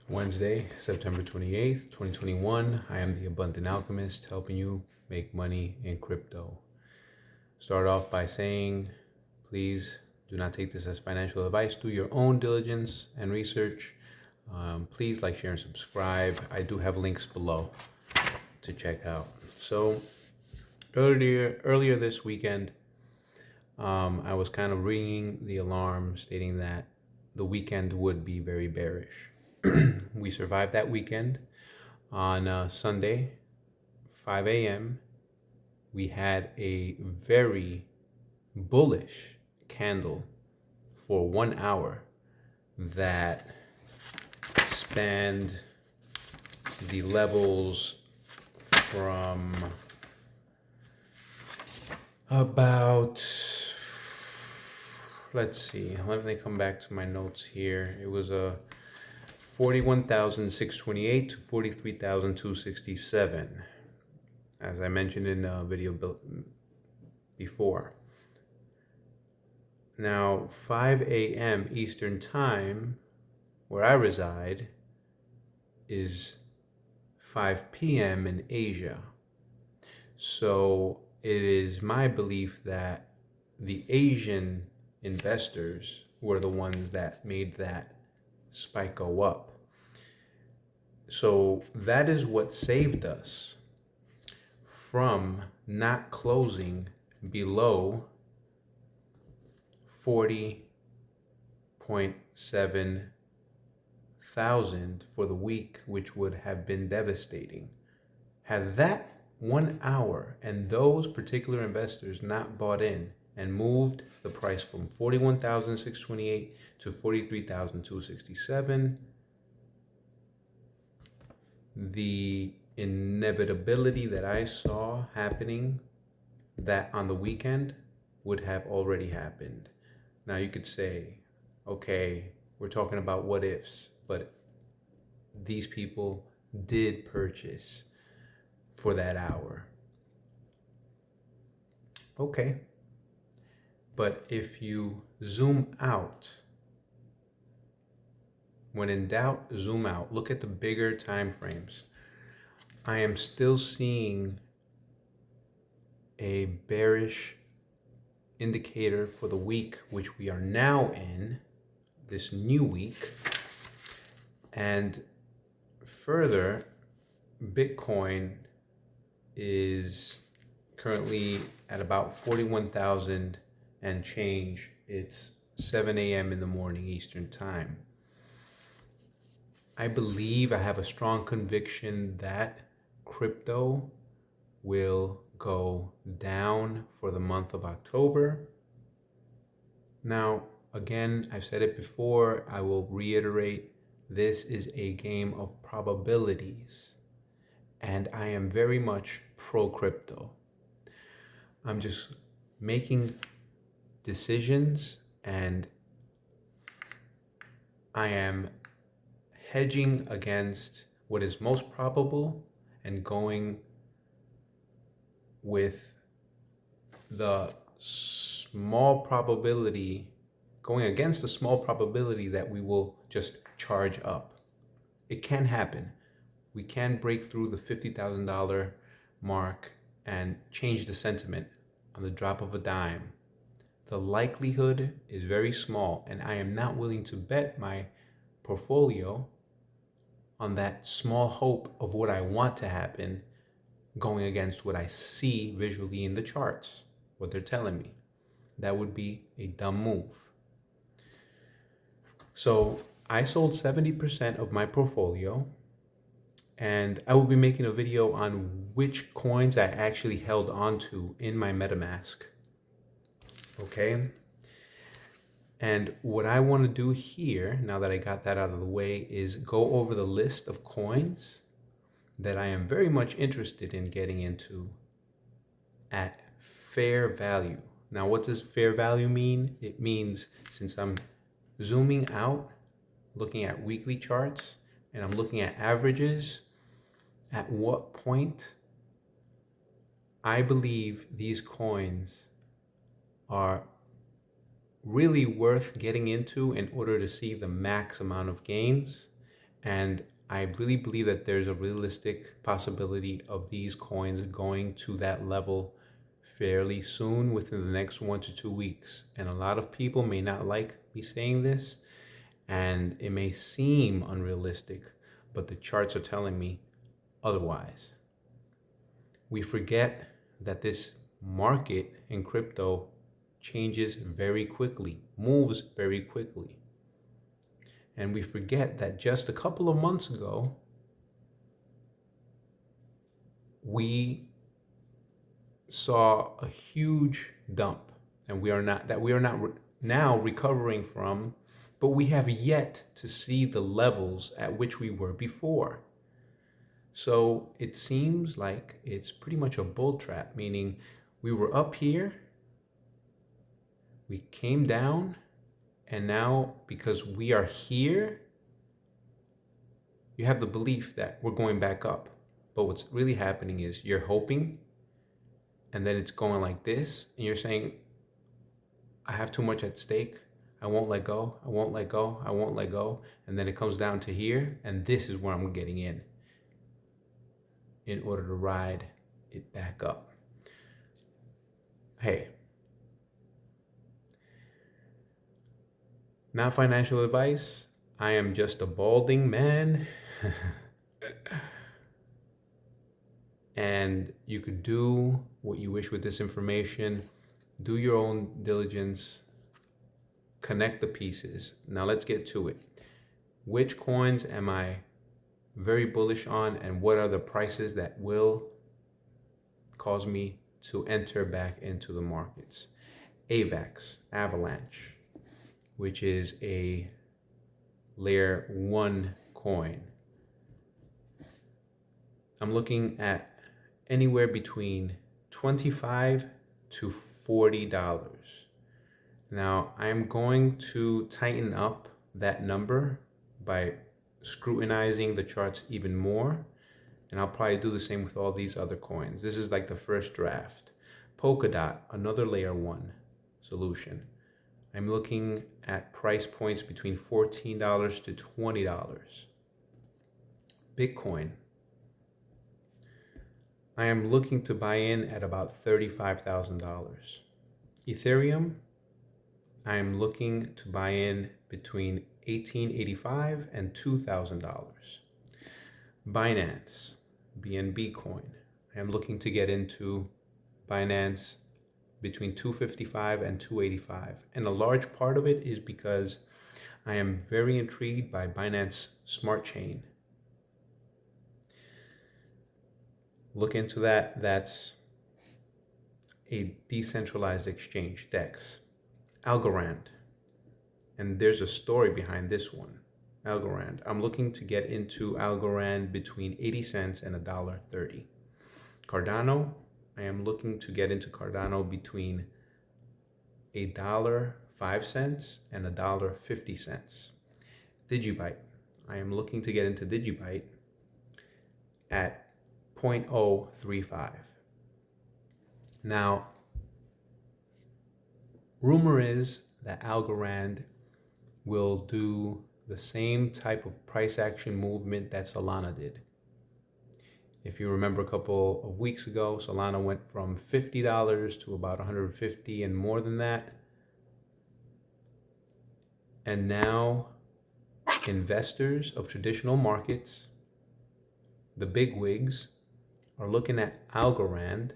Wednesday, September 28th, 2021. I am the Abundant Alchemist, helping you make money in crypto. Start off by saying, please do not take this as financial advice. Do your own diligence and research. Please like, share, and subscribe. I do have links below to check out. So earlier this weekend, I was kind of ringing the alarm stating that the weekend would be very bearish. We survived that weekend. On Sunday, 5 a.m., we had a very bullish candle for 1 hour that spanned the levels from about, let's see, let me come back to my notes here. It was a 41,628 to 43,267, as I mentioned in a video before. Now, 5 a.m. Eastern Time, where I reside, is 5 p.m. in Asia. So it is my belief that the Asian investors were the ones that made that spike go up. So that is what saved us from not closing below 40.7 thousand for the week, which would have been devastating. Had that 1 hour and those particular investors not bought in and moved the price from 41,628 to 43,267, the inevitability that I saw happening that on the weekend would have already happened. Now you could say, okay, we're talking about what ifs, but these people did purchase for that hour. Okay. But if you zoom out, when in doubt, zoom out. Look at the bigger time frames. I am still seeing a bearish indicator for the week, which we are now in, this new week. And further, Bitcoin is currently at about 41,000 and change. It's 7 a.m. in the morning Eastern Time. I believe, I have a strong conviction that crypto will go down for the month of October. Now, again, I've said it before, I will reiterate, this is a game of probabilities, and I am very much pro-crypto. I'm just making decisions, and I am hedging against what is most probable and going with the small probability, going against the small probability that we will just charge up. It can happen. We can break through the $50,000 mark and change the sentiment on the drop of a dime. The likelihood is very small, and I am not willing to bet my portfolio on that small hope of what I want to happen going against what I see visually in the charts, what they're telling me. That would be a dumb move. So I sold 70% of my portfolio, and I will be making a video on which coins I actually held onto in my MetaMask. Okay? And what I want to do here, now that I got that out of the way, is go over the list of coins that I am very much interested in getting into at fair value. Now, what does fair value mean? It means, since I'm zooming out, looking at weekly charts, and I'm looking at averages, at what point I believe these coins are really worth getting into in order to see the max amount of gains, And I really believe that there's a realistic possibility of these coins going to that level fairly soon, within the next 1 to 2 weeks. And a lot of people may not like me saying this, and it may seem unrealistic, but the charts are telling me otherwise. We forget that this market in crypto changes very quickly, moves very quickly. And we forget that just a couple of months ago, we saw a huge dump, and we are not now recovering from, but we have yet to see the levels at which we were before. So it seems like it's pretty much a bull trap, meaning we were up here, we came down, and now because we are here, you have the belief that we're going back up. But what's really happening is you're hoping, and then it's going like this, and you're saying, I have too much at stake. I won't let go. I won't let go. I won't let go. And then it comes down to here, and this is where I'm getting in order to ride it back up. Hey, not financial advice. I am just a balding man. And you could do what you wish with this information. Do your own diligence. Connect the pieces. Now let's get to it. Which coins am I very bullish on, and what are the prices that will cause me to enter back into the markets? Avax Avalanche, which is a layer 1 coin. I'm looking at anywhere between $25 to $40. Now I'm going to tighten up that number by scrutinizing the charts even more, and I'll probably do the same with all these other coins. This is like the first draft. Polkadot, another layer 1 solution. I'm looking at price points between $14 to $20. Bitcoin, I am looking to buy in at about $35,000. Ethereum, I am looking to buy in between $1,885 and $2,000. Binance Bnb Coin, I am looking to get into Binance between $255 and $285. And a large part of it is because I am very intrigued by Binance Smart Chain. Look into that. That's a decentralized exchange, DEX. Algorand, and there's a story behind this one. Algorand, I'm looking to get into Algorand between 80 cents and $1.30. Cardano, I am looking to get into Cardano between $1.05 and $1.50. Digibyte, I am looking to get into Digibyte at 0.035. Now, rumor is that Algorand will do the same type of price action movement that Solana did. If you remember, a couple of weeks ago, Solana went from $50 to about $150 and more than that. And now investors of traditional markets, the big wigs, are looking at Algorand,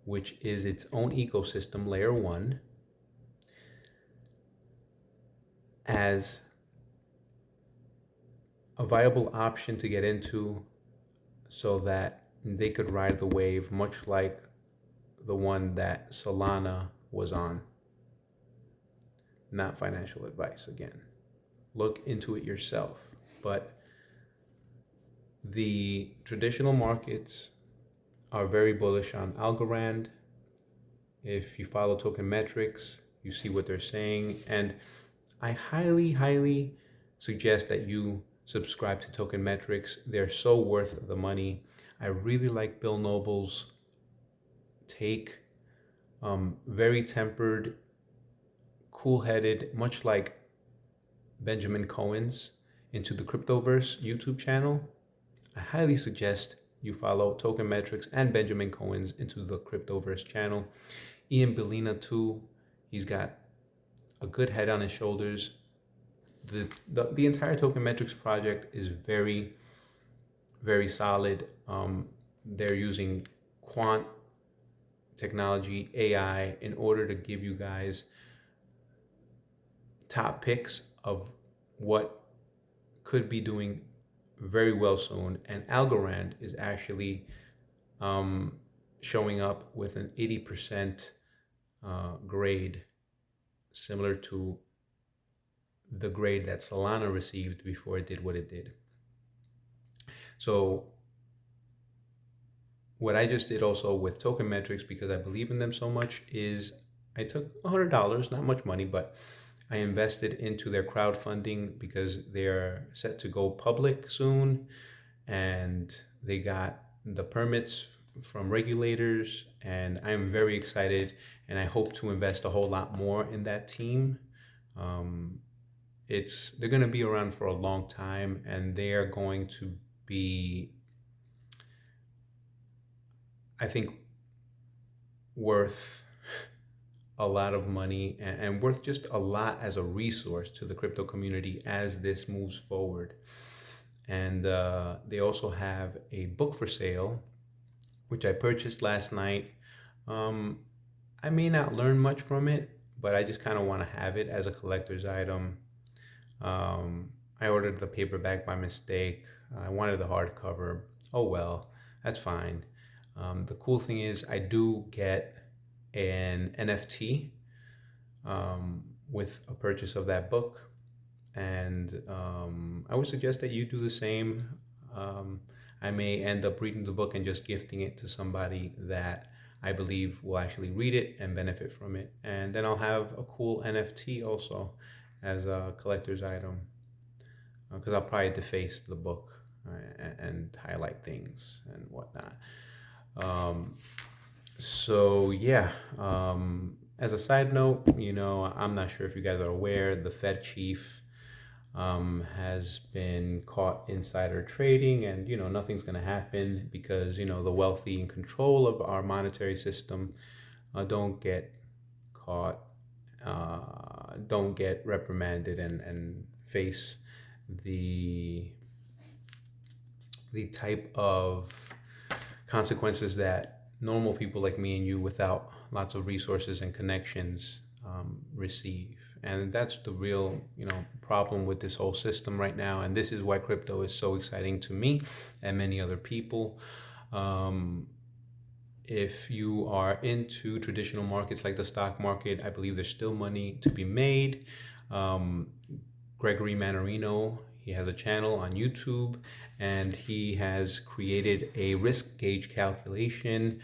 which is its own ecosystem, layer 1, as a viable option to get into, so that they could ride the wave, much like the one that Solana was on. Not financial advice, again. Look into it yourself. But the traditional markets are very bullish on Algorand. If you follow token metrics, you see what they're saying. And I highly suggest that you subscribe to token metrics. They're so worth the money. I really like Bill Noble's take. Very tempered, cool-headed, much like Benjamin Cohen's into the Cryptoverse YouTube channel, I highly suggest you follow Token Metrics and Benjamin Cohen's Into the Cryptoverse channel. Ian Bellina too. He's got a good head on his shoulders. The entire Token Metrics project is very, very solid. They're using quant technology, AI, in order to give you guys top picks of what could be doing very well soon. And Algorand is actually showing up with an 80% grade, similar to the grade that Solana received before it did what it did. So what I just did also with Token Metrics, because I believe in them so much, is I took $100, not much money, but I invested into their crowdfunding because they're set to go public soon, and they got the permits from regulators, and I'm very excited, and I hope to invest a whole lot more in that team. They're going to be around for a long time, and they are going to be, I think, worth a lot of money and worth just a lot as a resource to the crypto community as this moves forward. And they also have a book for sale, which I purchased last night. I may not learn much from it, but I just kind of want to have it as a collector's item. I ordered the paperback by mistake. I wanted the hardcover. Oh well, that's fine. The cool thing is I do get an NFT with a purchase of that book, and I would suggest that you do the same. I may end up reading the book and just gifting it to somebody that I believe will actually read it and benefit from it, and then I'll have a cool NFT also as a collector's item, because I'll probably deface the book and highlight things and whatnot. So yeah, as a side note, I'm not sure if you guys are aware, the Fed chief has been caught insider trading, and nothing's going to happen because the wealthy in control of our monetary system don't get caught, don't get reprimanded and face the type of consequences that normal people like me and you without lots of resources and connections receive. And that's the real problem with this whole system right now, and this is why crypto is so exciting to me and many other people. If you are into traditional markets like the stock market, I believe there's still money to be made. Gregory Mannarino, he has a channel on YouTube, and he has created a risk gauge calculation,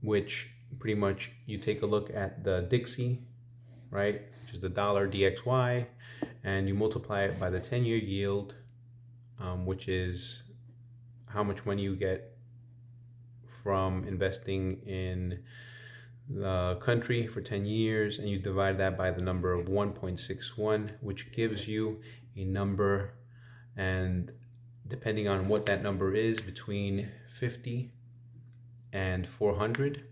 which pretty much you take a look at the Dixie, right, which is the dollar DXY, and you multiply it by the 10-year yield, which is how much money you get from investing in the country for 10 years, and you divide that by the number of 1.61, which gives you a number, and depending on what that number is, between 50 and 400,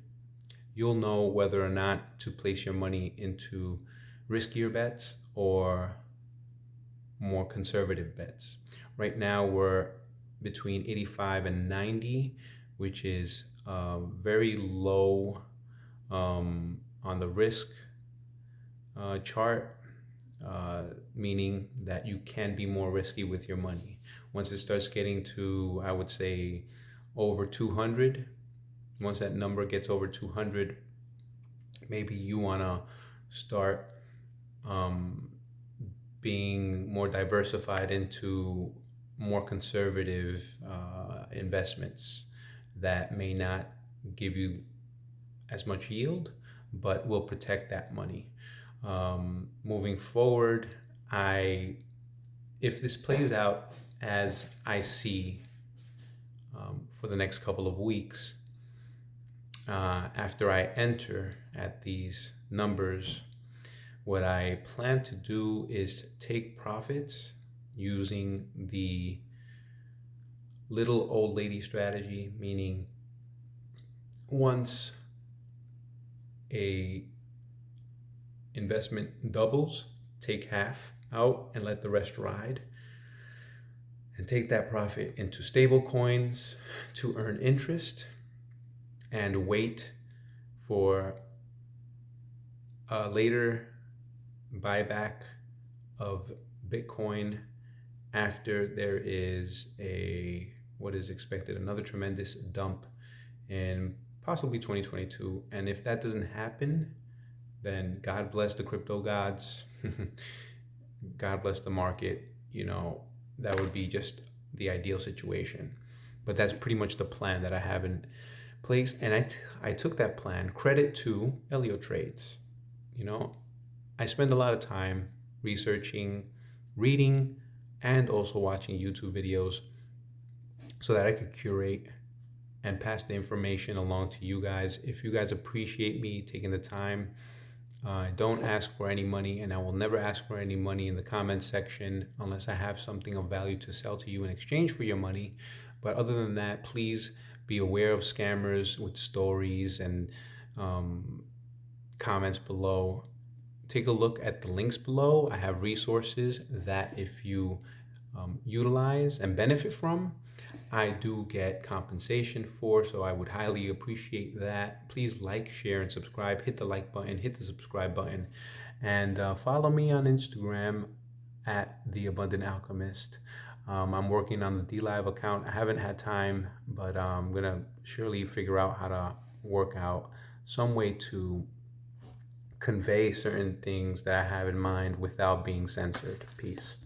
you'll know whether or not to place your money into riskier bets or more conservative bets. Right now we're between 85 and 90, which is very low on the risk chart, meaning that you can be more risky with your money. Once it starts getting to, I would say, over 200, once that number gets over 200, maybe you want to start being more diversified into more conservative investments that may not give you as much yield, but will protect that money. Moving forward, if this plays out as I see for the next couple of weeks, after I enter at these numbers, what I plan to do is take profits using the little old lady strategy, meaning once a investment doubles, take half out and let the rest ride, and take that profit into stable coins to earn interest, and wait for a later buyback of Bitcoin after there is what is expected, another tremendous dump in possibly 2022. And if that doesn't happen, then God bless the crypto gods. God bless the market. That would be just the ideal situation. But that's pretty much the plan that I have in place. And I took that plan, credit to Elio Trades. I spend a lot of time researching, reading, and also watching YouTube videos so that I could curate and pass the information along to you guys. If you guys appreciate me taking the time, don't ask for any money, and I will never ask for any money in the comment section unless I have something of value to sell to you in exchange for your money. But other than that, please be aware of scammers with stories and comments below. Take a look at the links below. I have resources that if you utilize and benefit from, I do get compensation for, so I would highly appreciate that. Please like, share, and subscribe. Hit the like button, hit the subscribe button, and follow me on Instagram at The Abundant Alchemist. I'm working on the DLive account. I haven't had time, but I'm going to surely figure out how to work out some way to convey certain things that I have in mind without being censored. Peace.